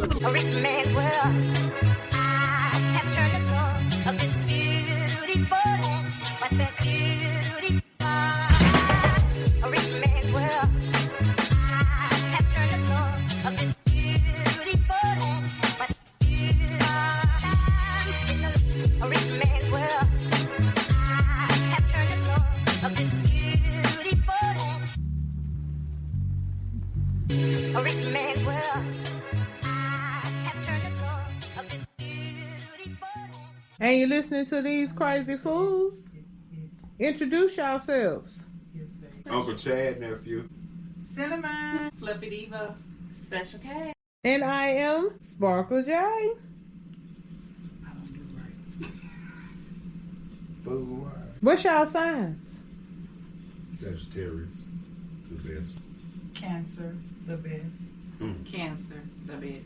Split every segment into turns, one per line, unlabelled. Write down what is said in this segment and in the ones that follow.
A rich man's world. I have turned the soul of this beautiful land, but that beauty. A rich man's world. I have turned the soul of this beautiful land, but a rich man's world. I have turned the soul of this beautiful land. A rich man's world.
And you listening to these crazy fools? Introduce yourselves.
Uncle Chad, nephew.
Cinnamon. FluffyDiva. Special K.
And I am Sparkle J.
I don't do right.
Fool.
What's y'all signs?
Sagittarius. The best.
Cancer. The best. Cancer. The best.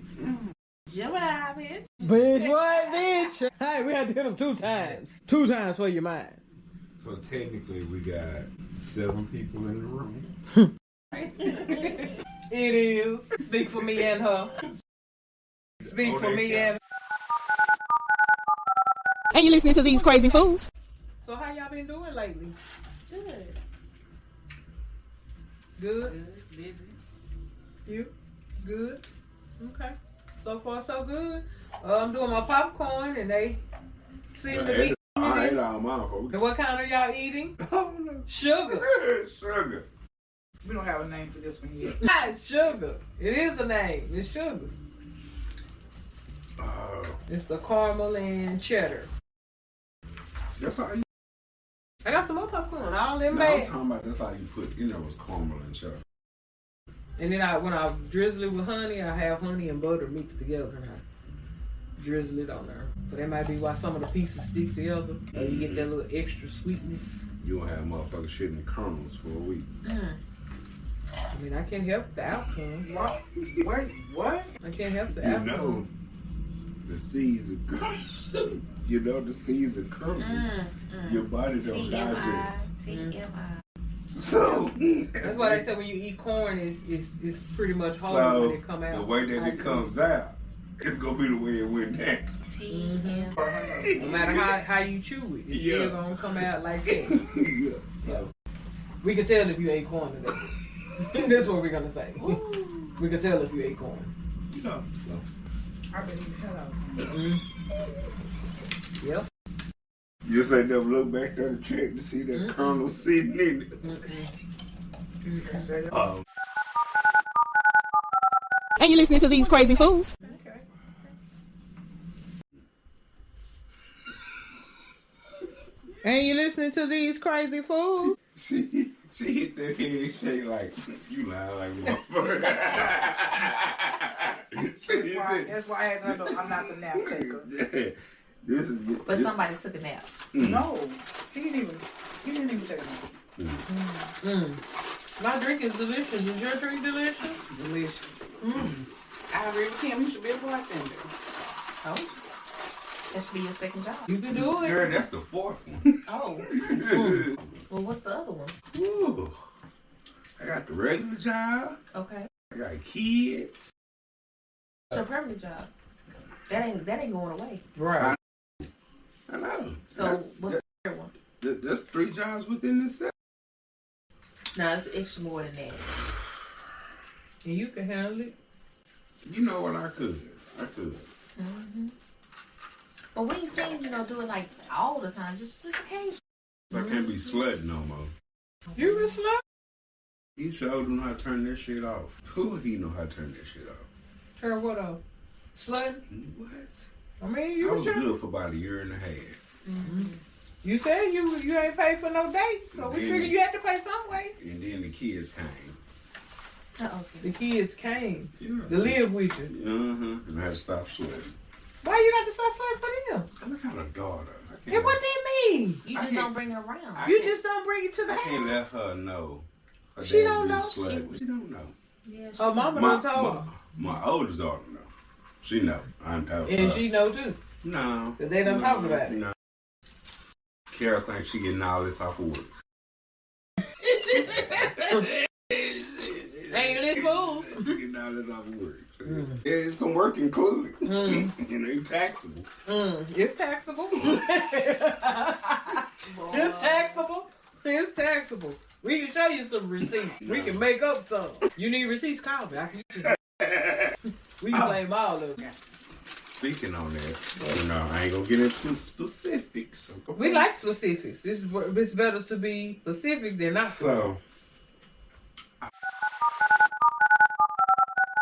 Gemini, bitch.
Bitch, what, bitch? Hey, we had to hit them 2 times. 2 times for your mind.
So technically we got 7 people in the room.
It is. Speak for me and her. Speak for me and... And you listening to these crazy fools? So how y'all been doing lately?
Good.
Good?
Good. Busy.
You? Good? Okay. So far, so good. I'm doing my popcorn, and they seem to be
I ate all mine, folks.
And what kind are y'all eating?
Oh, no.
Sugar.
Sugar.
We don't have a name for this one yet.
Not sugar. It is a name. It's sugar. It's the caramel and cheddar.
That's how you...
I got some more popcorn. All them
No, I'm
bad.
talking about that's how you put, it's caramel and cheddar.
And then when I drizzle it with honey, I have honey and butter mixed together. And I drizzle it on there. So that might be why some of the pieces stick together. Or you get that little extra sweetness.
You gonna have motherfuckers shitting kernels for a week.
I mean, I can't help the outcome.
What? Wait, what?
I can't help the
You
outcome.
know, the seeds of kernels. You know the seeds of kernels. Your body don't digest.
TMI.
So
That's why they say when you eat corn, it's pretty much hard
so
when it come out.
the way that it comes out, it's gonna be the way it went down.
No matter how you chew it, it's still gonna come out like that.
Yeah. So
We can tell if you ate corn today. That's what we're gonna say. We can tell if you ate corn.
so
I've been eating hell out.
Yep.
you just ain't never look back there to check to see that kernel sitting in it.
And you listening to these crazy fools?
Okay.
And you listening to these crazy fools?
She hit that head shake like you lying like a motherfucker.
That's why I had I'm not the nap taker.
This is.
But somebody took a nap.
No, he didn't even take a nap.
My drink is delicious. Is your drink delicious?
Delicious. I agree with him. You should be a bartender.
Oh,
That should be your second job.
you can do it.
Girl, that's the 4th one.
Oh. Well, what's the other one?
Ooh. I got the regular job.
Okay.
I got kids.
It's your permanent job. That ain't going away.
Right.
I know.
So what's the third one?
There's 3 jobs within this set.
No, it's extra more than that.
And you can handle it.
You know what? I could.
But we ain't saying, do it like all the time, just occasionally.
So I can't be slutting no more.
You can slut.
He showed him how to turn that shit off. Who he know how to turn that shit off?
Turn what off? Slut?
What?
I mean,
I
you
was good for about a year and a half.
You said you ain't paid for no dates, so we figured you had to pay some way.
And then the kids came.
The kids came
Yeah.
to live with you.
And I had to stop sweating.
Why you got to start sweating for them?
Cause I got a daughter.
And what that mean?
You just don't bring it around.
You just don't bring it to the
I can't
house.
let her know. Her
She
dad
don't
been
know.
slutting. She don't know.
Yeah,
Her mama done told her.
My oldest daughter know. She know. I'm told
And
her.
she know too.
No.
Cause they done talk about it.
No. Carol thinks she getting all this off of work.
Hey, you listen Fools.
She getting all this off work. It's some work included. And ain't taxable.
It's taxable. It's taxable. It's taxable. We can show you some receipts. We can make up some. You need receipts? Call me. We can claim all of them.
Speaking on that, I ain't gonna get into specifics.
We like specifics. It's better to be specific than not.
So.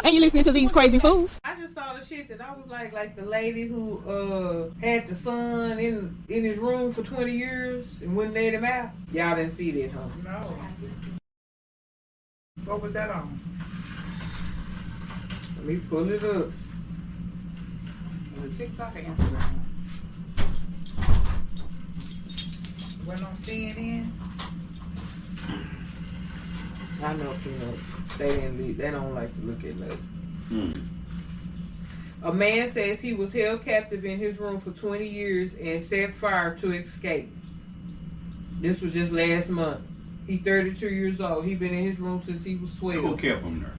And you listening to these crazy fools?
I just saw the shit that I was like the lady who had the son in his room for 20 years and wouldn't let him out. Y'all didn't see that, huh?
No. What was that on?
Let me pull it up.
Was it TikTok or Instagram? Went on CNN?
I know, Peanut. They don't like to look at nothing. A man says he was held captive in his room for 20 years and set fire to escape. This was just last month. He's 32 years old. He's been in his room since he was 12.
Who kept him there?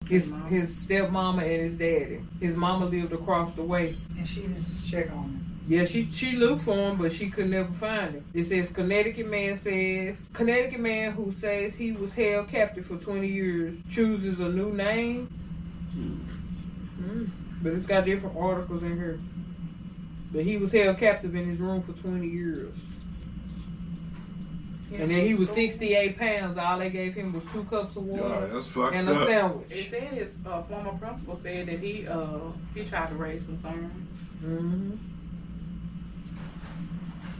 His stepmama and his daddy. His mama lived across the way.
And she didn't check on him.
Yeah, she looked for him, but she could never find him. It says Connecticut man who says he was held captive for 20 years chooses a new name. But it's got different articles in here. But he was held captive in his room for 20 years. And then he was 68 pounds. All they gave him was 2 cups of water
that's fucked
and
up.
a sandwich.
It said his former principal said that he tried to raise concerns.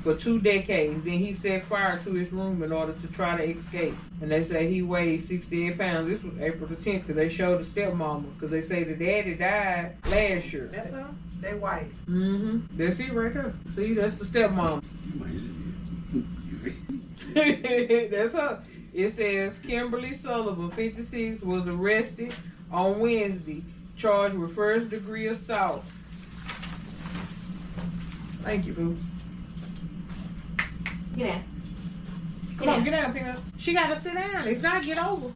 For 2 decades. Then he set fire to his room in order to try to escape. And they say he weighed 68 pounds. This was April the 10th because they showed the stepmama. Because they say the daddy died last year.
That's her?
They white.
That's it right there. See, that's the stepmama. That's her. It says Kimberly Sullivan, 56, was arrested on Wednesday, charged with first-degree assault. Thank you, boo.
Get down.
Come on, get down, Peanut. She gotta sit down. It's not get over.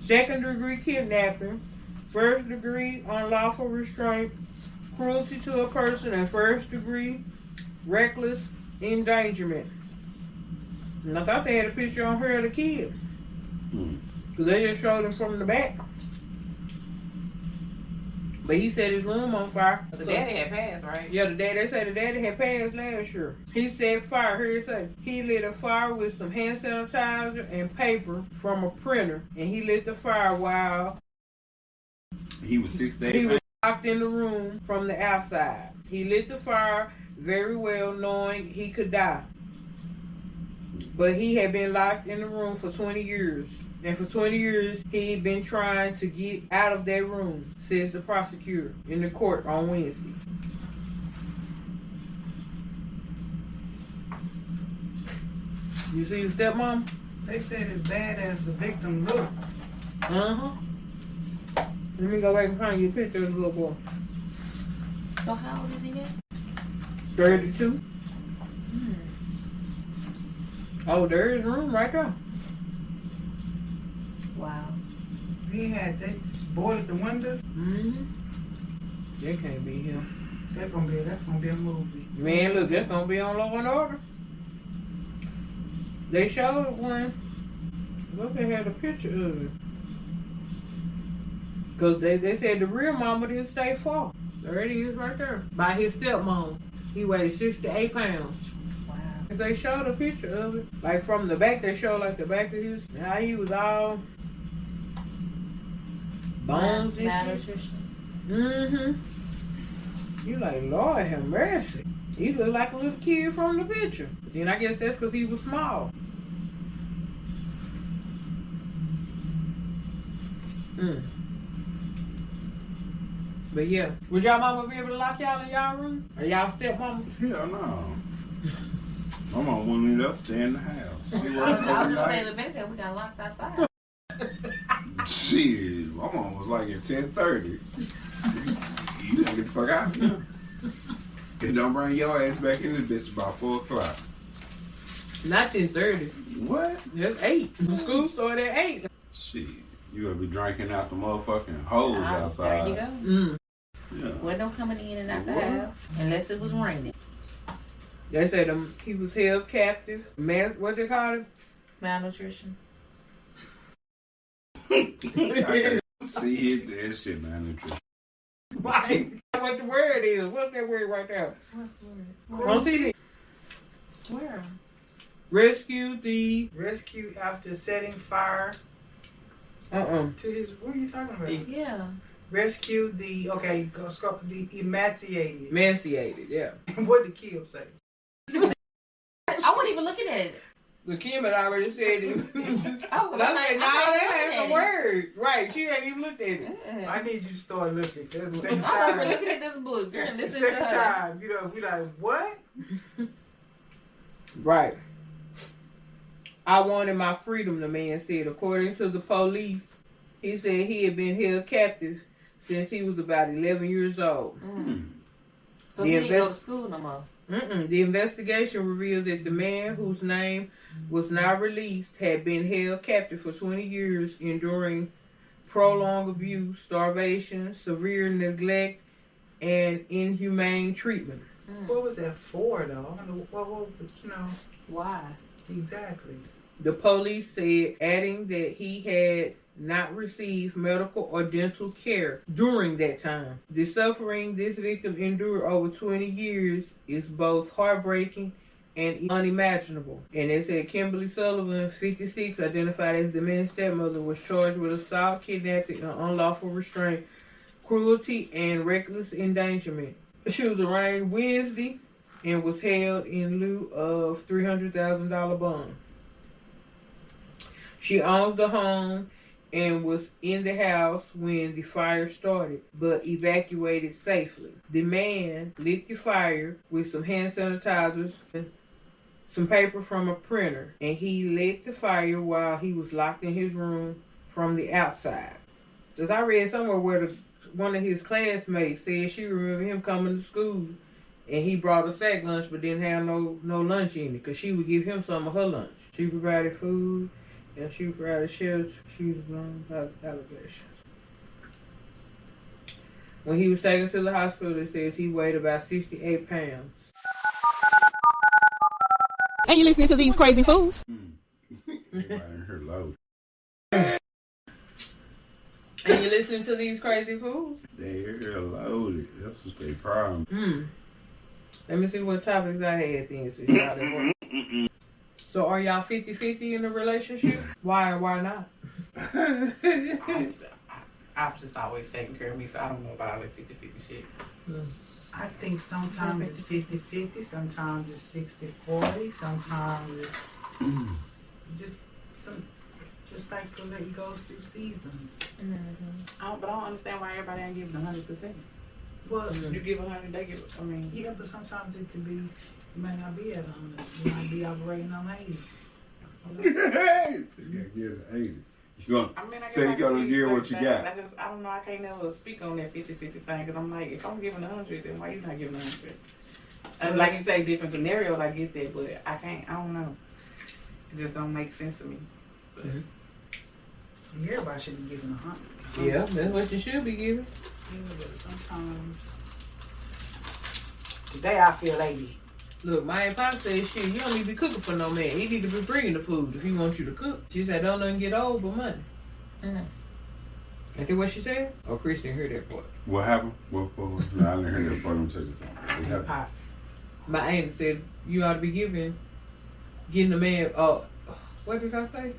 Second-degree kidnapping, first-degree unlawful restraint, cruelty to a person, and first-degree reckless endangerment. And I thought they had a picture on her of the kids. Because they just showed him from the back. But he set his room on fire.
The daddy had passed, right?
Yeah, they say the daddy had passed last year. He set fire. Here it say he lit a fire with some hand sanitizer and paper from a printer, and he lit the fire while
He was 68.
he was locked in the room from the outside. He lit the fire very well, knowing he could die. But he had been locked in the room for 20 years. And for 20 years, he'd been trying to get out of that room, says the prosecutor in the court on Wednesday. You see the stepmom?
They said as bad as the victim looked.
Let me go back and find you a picture of the little boy.
So how old is he now?
32. Oh, there is room right there.
Wow.
They just boarded the windows.
That can't be him.
That's gonna be a movie.
Man, look, that's gonna be on Law and Order. They showed one. Look, they had a picture of it. Because they said the real mama didn't stay far. There it is right there. By his stepmom. He weighed 68 pounds.
Wow.
They showed a picture of it. Like from the back, they showed like the back of his, how he was all bones and shit. You like, Lord have mercy. He looked like a little kid from the picture. But then I guess that's because he was small. But yeah, would y'all mama be able to lock y'all in y'all room? Or y'all stepmama?
Hell no. My mom wouldn't let us stay in the house. She worked
I was
every
gonna say
night.
the minute that we got locked outside.
Shit, my mom was like at 10:30. You gotta get the fuck out of here. And don't bring your ass back in this bitch about 4 o'clock.
Not 10:30.
What?
That's 8. The school started at 8.
Shit, you gonna be drinking out the motherfucking hose outside.
There you go.
Mm.
Yeah.
Wasn't no coming in and out the
What?
house unless it was raining.
They said he was held captive. What they call it?
Malnutrition.
I can see it, that shit, man.
Right. What the word is? What's that word right there?
What's the word?
On TV.
Where?
Rescued after setting fire to his. What are you talking about?
Yeah.
Rescued the emaciated.
Emaciated, yeah.
What did Kim say?
I wasn't even looking at it.
The Kim had already said it.
I was
I said, no, that ain't
ain't
the word. Right, she ain't even looked at it.
I need you to start looking. That's the second
I'm
time.
looking at this book. Girl,
That's
this
the
is
second time. You know, we like, what?
Right. I wanted my freedom, the man said. According to the police, he said he had been held captive since he was about 11 years old.
So he didn't go to school no more.
The investigation revealed that the man, whose name was not released, had been held captive for 20 years, enduring prolonged abuse, starvation, severe neglect, and inhumane treatment.
What was that for, though? I mean, what you know?
Why?
Exactly.
The police said, adding that he had not received medical or dental care during that time. The suffering this victim endured over 20 years is both heartbreaking and unimaginable. And they said Kimberly Sullivan, 56, identified as the man's stepmother, was charged with assault, kidnapping, unlawful restraint, cruelty, and reckless endangerment. She was arraigned Wednesday and was held in lieu of $300,000 bond. She owns the home and was in the house when the fire started, but evacuated safely. The man lit the fire with some hand sanitizers and some paper from a printer, and he lit the fire while he was locked in his room from the outside. As I read somewhere where one of his classmates said she remembered him coming to school and he brought a sack lunch but didn't have no lunch in it because she would give him some of her lunch. She provided food and she provided shelter. She was blown by the allegations. When he was taken to the hospital, it says he weighed about 68 pounds.
And you listening to these crazy fools?
Everybody in here low.
And you listening to these crazy fools?
They're loaded. That's what's their problem.
Let me see what topics I had then. So, y'all didn't so are y'all 50-50 in a relationship? Why or why not?
I've just always taken care of me, so I don't know about all that 50-50 shit.
I think sometimes it's 50-50, sometimes it's 60-40, sometimes it's just like to let you go through seasons.
But I don't understand why everybody ain't giving 100%.
Well,
You give 100, they give. I mean,
yeah, but sometimes it can be, you may not be at 100. You might be operating on 80.
So you gotta get an 80. You gonna
I
say you gotta give what you got.
I don't know. I can't never speak on that 50-50 thing because I'm like, if I'm giving 100, then why you not giving 100? And like you say, different scenarios, I get that, but I can't. I don't know. It just don't make sense to me. But
Everybody should be giving 100.
Yeah, that's what you should be giving.
Yeah, but sometimes. Today I feel 80.
Look, my Aunt Pop said, shit, you don't need to be cooking for no man. He need to be bringing the food if he wants you to cook. She said, don't let him get old but money. Ain't that what she said? Oh, Chris didn't hear that part.
What happened? No, I didn't hear that part. Let me tell you something. What happened?
Pop.
My aunt said, you ought to be getting the man, what did I say?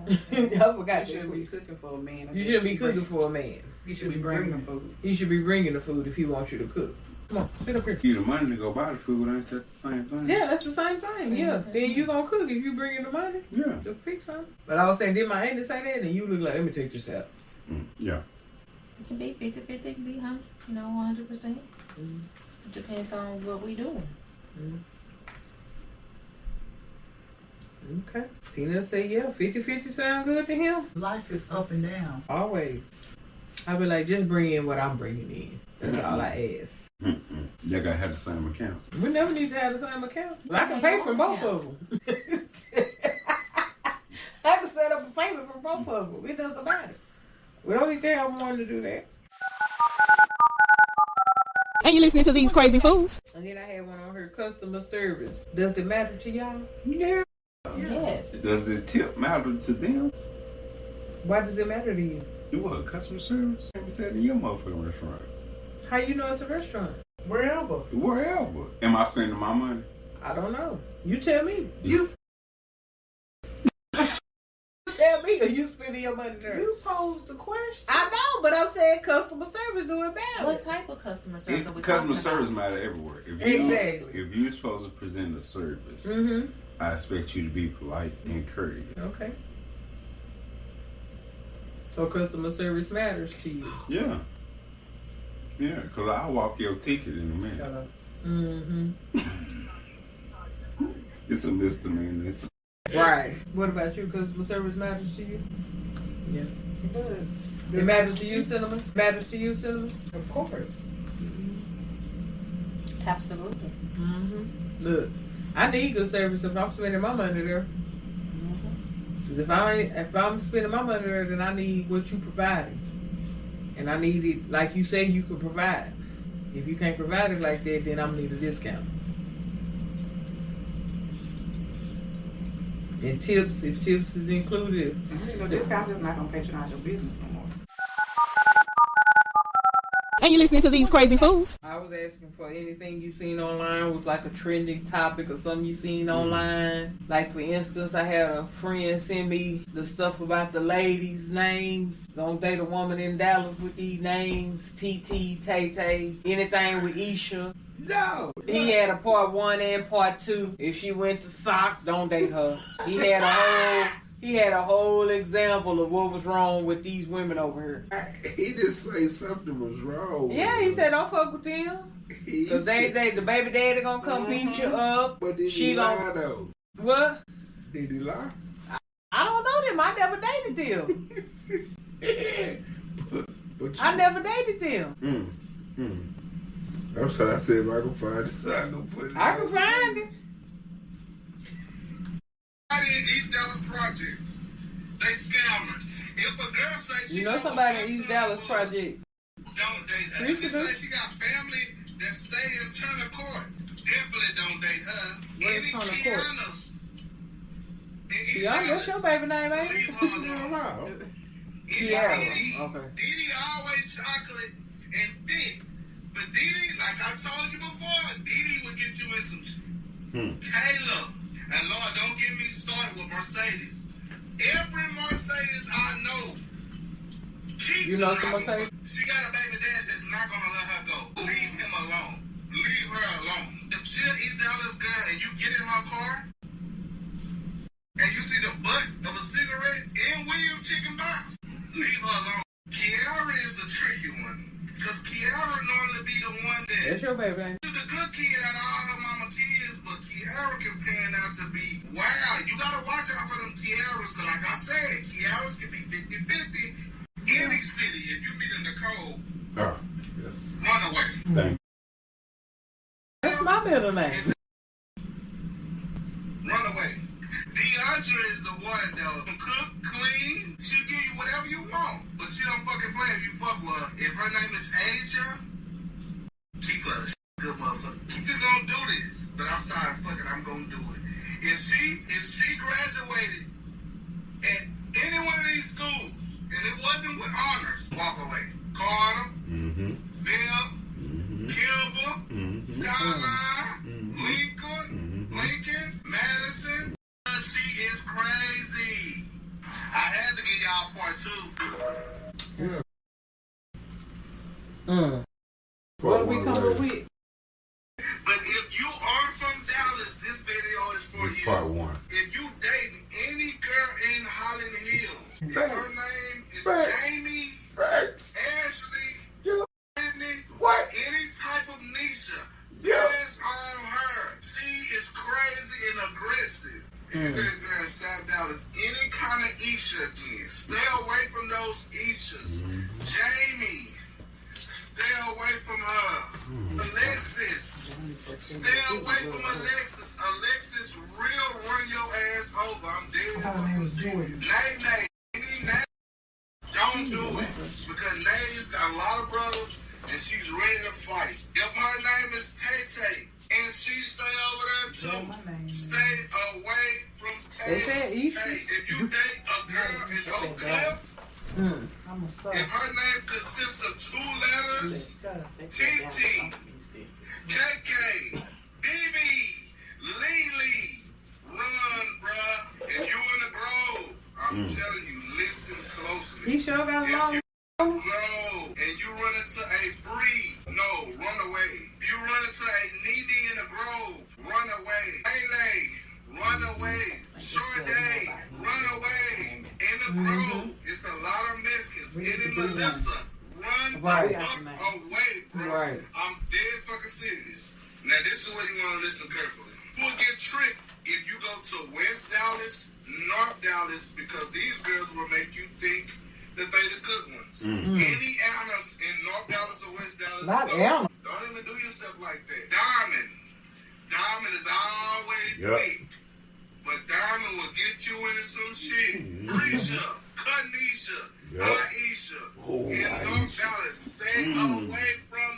I forgot.
you shouldn't be cooking for a man.
You shouldn't be cooking for a man.
You should be bringing food.
He should be bringing the food if he wants you to cook. Come on, sit up here.
You the money to go buy the food, ain't that the same thing?
Yeah, that's the same thing. Yeah, then you gonna cook if you bringing the money.
Yeah.
To fix something. But I was saying, did my auntie say that? And you look like, let me take this out.
Yeah.
It can be 50-50, it can be 100%. It depends on what we doing.
Okay. Tina said, yeah, 50-50 sound good to him.
Life is up and down.
Always. I be like, just bring in what I'm bringing in. That's all I ask.
Y'all gotta have the same account.
We never need to have the same account. I can pay for both of them. I can set up a payment from both of them. It doesn't matter. We don't need to have one to do that.
And you listening to these crazy fools?
And then I had one on her customer service. Does it matter to y'all?
Yeah.
Yes.
Does the tip matter to them?
Why does it matter to you?
You what, customer service? I said in your motherfucking restaurant.
How you know it's a restaurant?
Wherever.
Wherever. Am I spending my money?
I don't know. You tell me.
You
Tell me, are you spending your money there?
you posed the question.
I know, but I'm saying customer service do it matter.
What type of customer service are we
Customer
talking
service
about?
matter everywhere.
Exactly.
If you're supposed to present a service,
Mm-hmm.
I expect you to be polite and courteous.
Okay. So customer service matters to you.
Yeah. Yeah, because I'll walk your ticket in a minute.
Mm-hmm.
It's a misdemeanor.
Right. What about you? Customer service matters to you? Yeah.
It does.
It matters to you, Cinnamon? Matters to you, Cinnamon?
Of course.
Absolutely.
Mm-hmm. Look, I need good service if I'm spending my money there. Because if I'm spending my money there, then I need what you provided. And I need it like you say you can provide. If you can't provide it like that, then I'm gonna need a discount. And tips, if tips is included.
You know, this guy just not gonna patronize your business no more.
And you listening to these crazy fools?
I was asking for anything you seen online was like a trending topic or something you seen online. Like for instance, I had a friend send me the stuff about the ladies' names. Don't date a woman in Dallas with these names. TT, Tay Tay, anything with Isha.
No.
He had a part 1 and part 2. If she went to sock, don't date her. He had a whole example of what was wrong with these women over here.
He just say something was wrong.
Yeah, he said don't fuck with them. Cause the baby daddy gonna come beat you up.
But did
She
he lie
gonna
though?
what?
Did he lie?
I don't know them. I never dated them.
But
I never dated them.
That's what I said. If I can find it, so I can put it.
I can find it.
In East Dallas projects, they scammers. If a girl say she
You know
got
somebody
a
in East
part-time
Dallas
bus,
project.
don't date her. If you say she got family that stay in Turner Court, definitely don't date her.
Where's
Any
Turner Court?
Kianas in East
Yeah,
Dallas,
that's your baby name, ain't
leave
it?
her alone.
Kiara.
Didi,
Okay.
Didi always chocolate and thick. But Didi, like I told you before, Didi would get you in some shit. Kayla. And Lord, don't get me started with Mercedes. Every Mercedes I know, keep
You know some
driving
Mercedes?
for- She got a baby dad that's not gonna let her go. Leave him alone. Leave her alone. If she's an East Dallas girl and you get in her car and you see the butt of a cigarette in William chicken box, leave her alone. Kiara is the tricky one. Because Kiara normally be the one that
That's your baby, ain't it?
she's the good kid out of all her mama kids, but Kiara can pan out to be wow. You gotta watch out for them Kiaras, because like I said, Kiaras can be 50-50. Any city, if you meet a Nicole,
Oh, yes.
run away.
Thank you.
That's my middle name.
Run away. Deandra is the one though. Cook, clean, she'll give you whatever you want, but she don't fucking play if you fuck with her. If her name is Asia, keep her a good motherfucker. She just gonna do this, but I'm sorry, fuck it, I'm gonna do it. If she graduated at any one of these schools and it wasn't with honors, walk away. Carter, Bill, Kilburn, Skyline, Lincoln, Madison. She is crazy. I had to give y'all part 2.
What do we come up with?
But if you are from Dallas, this video is for
It's
you.
part 1.
If you dating any girl in Holland Hills, if her name is Jamie, Ashley, Whitney, or any type of Nisha, yes on her. She is crazy and aggressive. If you're girl in South Dallas, any kind of Isha again, stay away from those Ishas. Jamie, stay away from her. Alexis. Stay away from Alexis. Alexis real run your ass over. I'm dead fucking serious. Nay. Don't do it. Because Nay's got a lot of brothers and she's ready to fight. If her name is Tay and she stay over there too, stay away from Tay. If you date a girl in Oak Cliff, if her name consists of 2 letters, TT, Kkkky, BB, Lily, run, bruh. If you in the Grove, I'm telling you, listen closely.
He sure got a long.
Grow and you run into a Bree, no, run away. If you run into a Needy in the Grove, run away. Lele, run away. Shorty, run away. In the Grove, it's a lot of Mexicans. In Melissa, run the fuck away, bro.
Right.
I'm dead fucking serious. Now this is where you want to listen carefully. You will get tricked if you go to West Dallas, North Dallas, because these girls will make you think that they the good ones. Any Annas in North Dallas or West Dallas, don't even do yourself like that. Diamond is always thick, but Diamond will get you into some shit. Risha, Kanisha, Aisha, in North Dallas, stay away from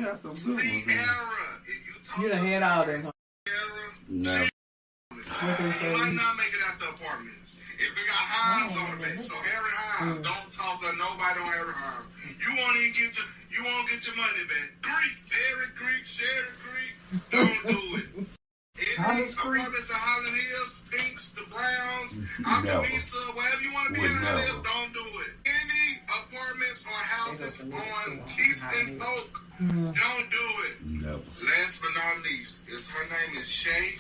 them. Sierra, if you talk
You done had all that.
Sierra,
No.
you might not make it out the apartments. If it got Hines on the back, so Harry Hines, don't talk to nobody on Harry Hines. You won't get your money back. Creek, Harry Creek, Sherry Creek, don't do it. Any apartments in Highland Hills, Pinks, the Browns, Optimisa, wherever you want to be in Highland Hills, don't do it. Any apartments or houses on Keystone Oak, don't do it.
No.
Last but not least, her name is Shay.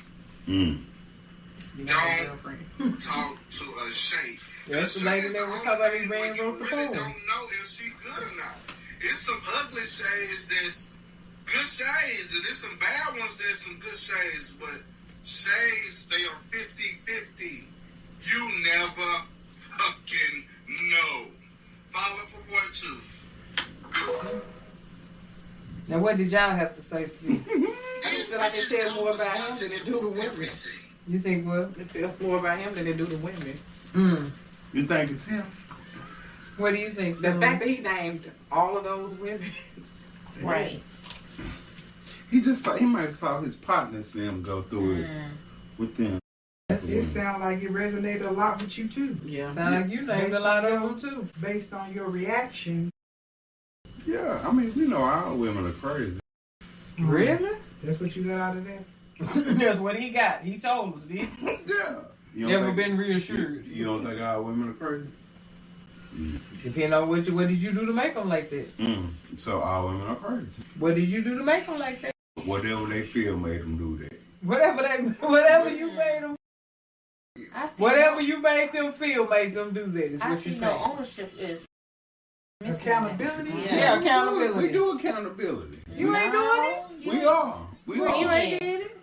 Don't talk to a Shay.
That's the lady that was talking about his man
You
wrote the
really
phone.
don't know if she good or not. It's some ugly shades that's good shades, and there's some bad ones that's some good shades, but shades, they are 50-50. You never fucking know. Follow for part 2.
Now, what did y'all have to say to this? I just feel like they tell more about him than they do the women. You think what? It tells more about him than they do the women.
You think it's him?
What do you think?
The fact that he named all of those women.
Right.
He might have saw his partners them go through it with them.
It sounds like it resonated a lot with you too.
Yeah.
Sound like you named a lot of them too.
Based on your reaction.
Yeah, I mean, you know, all women are crazy.
Really?
That's what you got out of that?
That's what he got. He told us, did he?
Yeah.
Never been reassured.
You don't think all women are crazy?
Depending on what did you do to make them like that?
So all women are crazy.
What did you do to make them like that?
Whatever they feel made them do that.
Whatever you made them. Whatever
No,
you made them feel made them do that. Is
I
what
see
you
no
saying?
ownership is
Accountability?
Yeah, accountability.
We do accountability.
You ain't doing it.
We are. We
You
are.
ain't did it.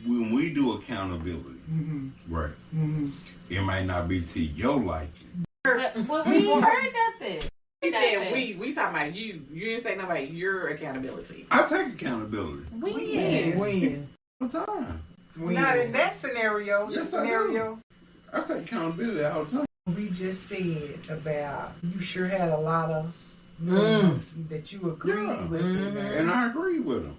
When we do accountability, right? It might not be to your liking.
Well, we ain't heard nothing.
He said we talking about you. You didn't say nothing about your accountability.
I take accountability
When?
all the time.
Not in that scenario.
Yes,
scenario.
I take accountability all the time.
We just said about you sure had a lot of women that you agreed with.
And I agree with them.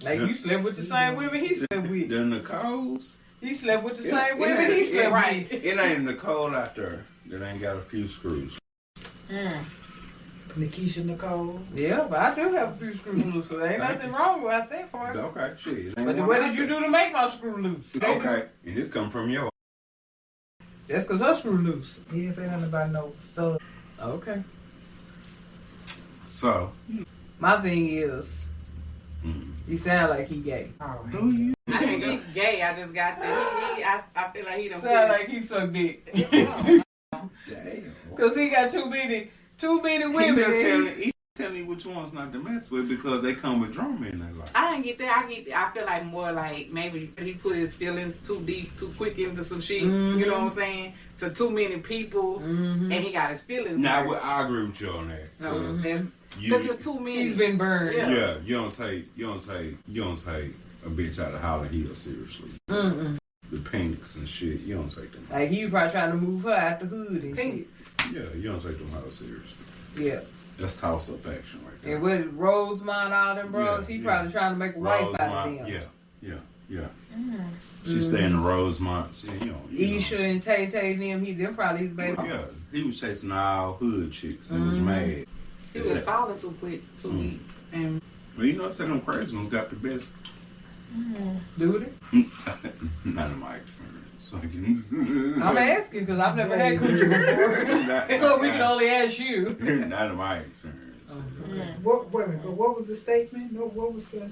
Like you slept with the same women he slept with.
The Nicoles.
He slept with the same women he slept with.
It ain't Nicole out there that ain't got a few screws.
Nikisha Nicole.
Yeah, but I do have a few screws loose, so there ain't nothing wrong with that part.
Okay, shit.
But what did you do to make my screw loose?
Okay, and this come from your.
That's because her screw loose.
He didn't say nothing about no sub.
Okay.
So.
My thing is, he sound like he gay.
Do you?
I think he's gay. I just got that. I feel like he don't.
Sound like he suck dick.
Damn.
Because he got too many women.
He just Tell me which ones not to mess with because they come with drama in their life.
I didn't get that. I feel like more like maybe he put his feelings too deep, too quick into some shit.
Mm-hmm.
You know what I'm saying? To too many people,
Mm-hmm.
and he got his feelings.
Now,
hurt.
I agree with you on that.
No,
'Cause
this is too many.
He's been burned.
Yeah.
you don't take a bitch out of Holland Hill seriously.
Mm-mm.
The Pinks and shit, you don't take them.
Like he was probably trying to move her out the hood and shit.
Pinks.
Yeah, you don't take them house seriously.
Yeah.
That's toss up action right there.
And with Rosemont, all them bros,
Yeah,
he
yeah.
probably trying to make a wife out of them.
Yeah. She stay in the Rosemont. Yeah, you know.
Isha and Tay Tay and them probably his baby.
Yeah, he was chasing all hood chicks and was mad.
He was falling too quick, too deep, and
Well, you know, I said them crazy ones got the best.
Do they?
None of my experience. So I can.
I'm asking because I've never had coochie before. So we can only ask you.
None of my experience.
What was the statement? No, what was the?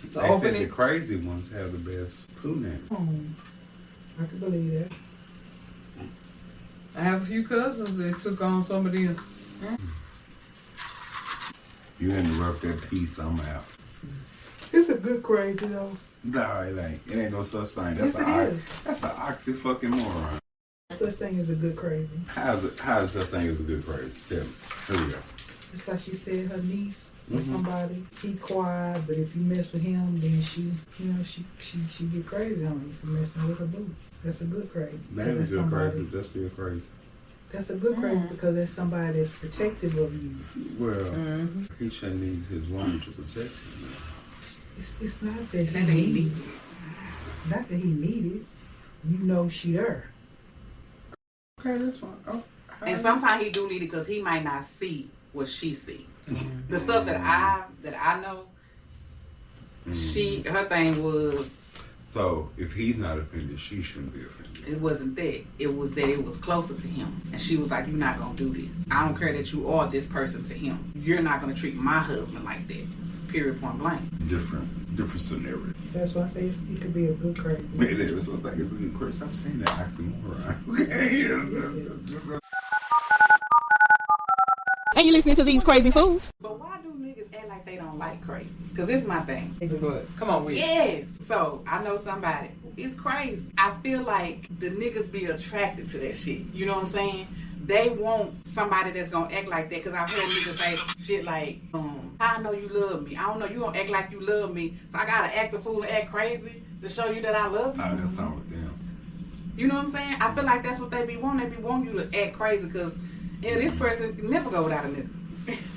They said
opening.
the crazy ones have the best poo name.
I can believe that.
I have a few cousins that took on some of them.
You interrupt that piece, I'm out.
It's a good crazy though.
No, it ain't. It ain't no such thing.
Yes, it is.
That's an oxy fucking moron.
Such thing as a good crazy.
How is such thing as a good crazy? Tell me. Here we go.
It's like she said her niece with somebody. He quiet, but if you mess with him, then she get crazy on you for messing with her boo. That's a good crazy.
That is good crazy. That's still crazy.
That's a good crazy because that's somebody that's protective of you.
Well, he shouldn't need his woman to protect him.
It's not that he needed. Not that he needed. You know she there.
Okay, that's fine. Oh,
and sometimes he do need it because he might not see what she see. The stuff that I know, her thing was.
So if he's not offended, she shouldn't be offended.
It wasn't that. It was that it was closer to him. And she was like, you're not going to do this. I don't care that you are this person to him. You're not going to treat my husband like that. Period, point blank.
Different scenario.
That's why I say it could be a good crazy.
It is. So it's like it's a good crazy. Stop saying that oxymoron. Okay.
And you listening to these crazy fools?
But why do niggas act like they don't like crazy? Because this is my thing.
But come on, with
Yes. So I know somebody. It's crazy. I feel like the niggas be attracted to that shit. You know what I'm saying? They want somebody that's gonna act like that. Cause I've heard niggas say shit like, I know you love me. I don't know, you gonna act like you love me. So I gotta act a fool and act crazy to show you that I love you.
Oh, that's something with them.
You know what I'm saying? I feel like that's what they be wanting. They be wanting you to act crazy because this person can never go without a nigga.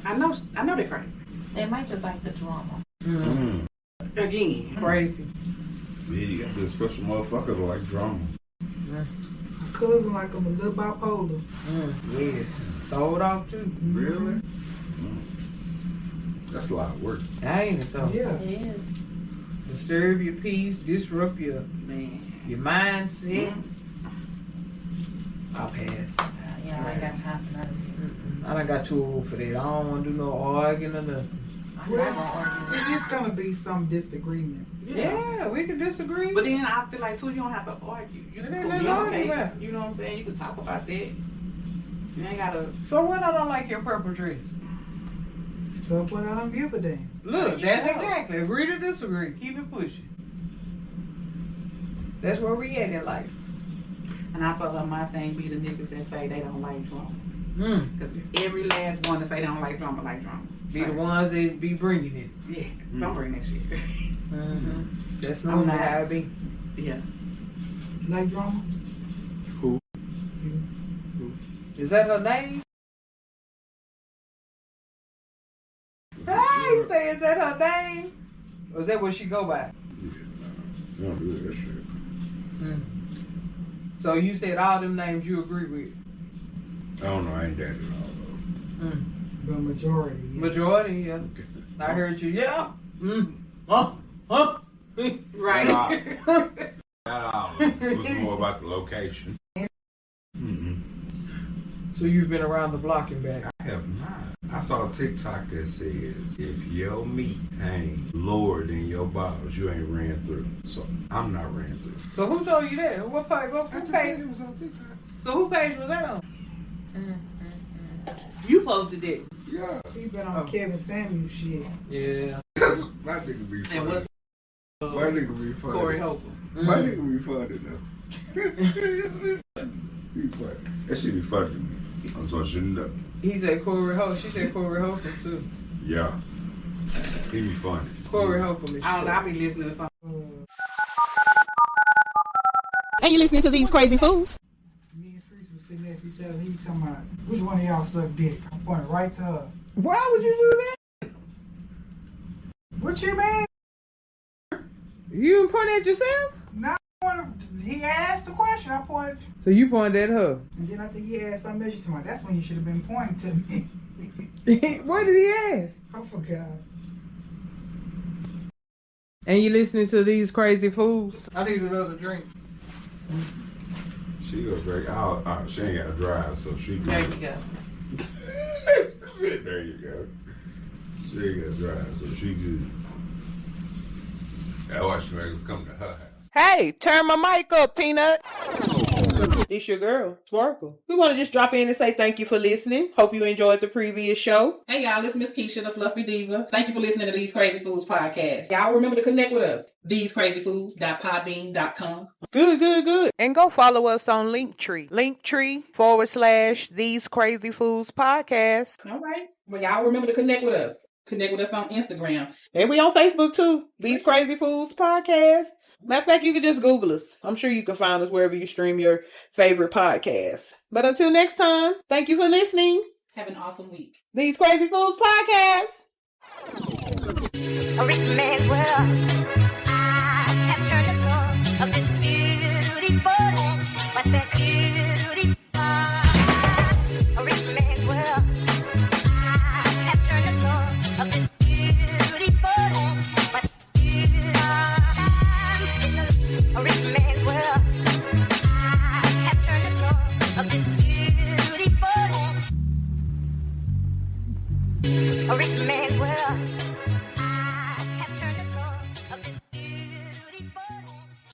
I know they're crazy.
They might just like the drama.
Again.
crazy.
Yeah, you got this special motherfucker that like drama.
My cousin like I'm a little bipolar.
Yes. Throw it off too.
Really? That's a lot of work.
I ain't so.
Yeah.
It is.
Disturb your peace, disrupt your mindset. I'll pass.
Yeah, I ain't got time for none of it.
I done got too old for that. I don't want to do no arguing or nothing.
I'm not gonna argue.
There's gonna be some disagreements.
Yeah, we can disagree.
But then I feel like too, you don't have to argue. You
It
can
ain't nothing to argue about.
You know what I'm saying? You can talk about that. You ain't gotta.
So what I don't like your purple dress?
So what I don't give a damn.
Look,
You
that's
know.
exactly. Agree to disagree. Keep it pushing. That's where we at in life.
And I told her my thing be the niggas that say they don't like drama.
Mm.
Because every last one that say they don't like drama like drama.
Be the ones that be bringing it.
Yeah, don't bring that shit.
Mm-hmm. That's
I'm
normally
not.
how it be.
Yeah.
You like drama?
Who?
Is that her name? Hey, you say is that her name? Or is that what she go by?
Yeah, no. You don't do that shit.
Mm. So you said all them names you agree with?
I don't know. I ain't that at all,
Mm.
The majority. Yeah.
Majority, yeah.
though.
I heard you, yeah. Huh?
Right.
Not all. It was more about the location.
So you've been around the block and back.
I have not. I saw a TikTok that says, if your meat ain't lower than your balls, you ain't ran through. So I'm not ran through.
So who told you that? What page?
I
Who
just
page?
said it was on TikTok.
So who page was that on? You posted it.
Yeah.
He been on Kevin Samuel shit.
Yeah.
My nigga be funny.
And what's
My nigga be funny.
Corey Holcomb?
My nigga be funny though. He funny. That shit be funny to me. I'm so shit up.
He said Corey Holcomb. She said Corey Holcomb too.
Yeah. He be funny.
Corey Holcomb is
I don't know.
short.
I be listening to something.
And you listening to these crazy fools?
Me and Teresa was sitting next to each other. He was talking about, which one of y'all suck dick? I pointed right to her.
Why would you do that?
What you mean?
You didn't point at yourself?
No, he asked the question. I pointed.
So you pointed at her.
And then I think he asked something else. She told me, that's when you should have been pointing to me.
What did he ask?
I forgot.
And you listening to these crazy fools? I need another drink.
She go great. She ain't got to drive, so she
There
good.
you go.
There you go. She ain't got to drive, so she good. That's why she makes us come to her house.
Hey, turn my mic up, Peanut. It's your girl, Sparkle. We want to just drop in and say thank you for listening. Hope you enjoyed the previous show.
Hey y'all, it's Miss Keisha, the Fluffy Diva. Thank you for listening to These Crazy Fools podcast. Y'all remember to connect with us. TheseCrazyFools.podbean.com.
Good. And go follow us on Linktree. Linktree/These Crazy Fools podcast.
All right. Well, y'all remember to connect with us. Connect with us on Instagram.
And we on Facebook too. These Crazy Fools podcast. Matter of fact, you can just Google us. I'm sure you can find us wherever you stream your favorite podcasts. But until next time, thank you for listening.
Have an awesome week.
These Crazy Fools podcast.
A rich man's world.